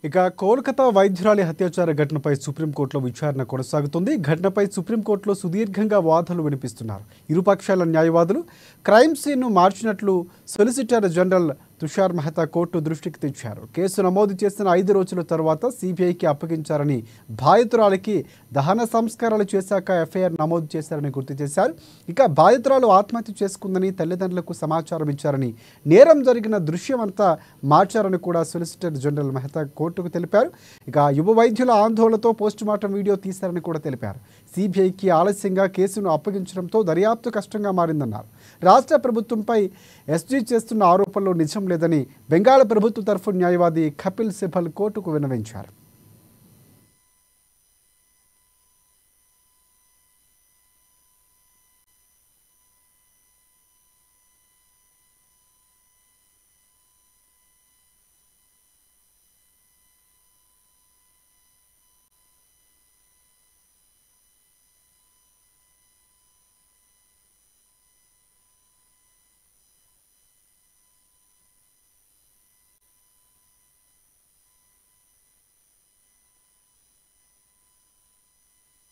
ఇక కోల్కతా వైద్యురాలి హత్యాచార ఘటనపై సుప్రీంకోర్టులో విచారణ కొనసాగుతుంది. ఘటనపై సుప్రీంకోర్టులో సుదీర్ఘంగా వాదనలు వినిపిస్తున్నారు. ఇరుపక్షాల న్యాయవాదులు క్రైమ్ సీన్ను మార్చినట్లు solicitor general Tushar Mehta court దృష్టికి తెచ్చారు. కేసు నమోదు చేసిన 5 రోజుల తర్వాత సిబిఐకి అప్పగించారని, బాధితురాలికి దహన సంస్కారాలు చేశాక ఎఫ్ఐఆర్ నమోదు చేశారని గుర్తు చేశారు. ఇక బాధితురాలు ఆత్మహత్య చేసుకుందని తల్లిదండ్రులకు సమాచారం ఇచ్చారని, నేరం జరిగిన దృశ్యం అంతా మార్చారని కూడా సొలిసిటర్ జనరల్ మెహతా కోర్టుకు తెలిపారు. ఇక యువ వైద్యుల ఆందోళనతో పోస్టుమార్టం వీడియో తీశారని కూడా తెలిపారు. సిబిఐకి ఆలస్యంగా కేసును అప్పగించడంతో దర్యాప్తు కష్టంగా మారిందన్నారు. రాష్ట్ర ప్రభుత్వంపై ఎస్జీ చేస్తున్న ఆరోపణలు నిజం లేదని బెంగాల్ ప్రభుత్వ తరఫు న్యాయవాది కపిల్ సిబల్ కోర్టుకు విన్నవించారు.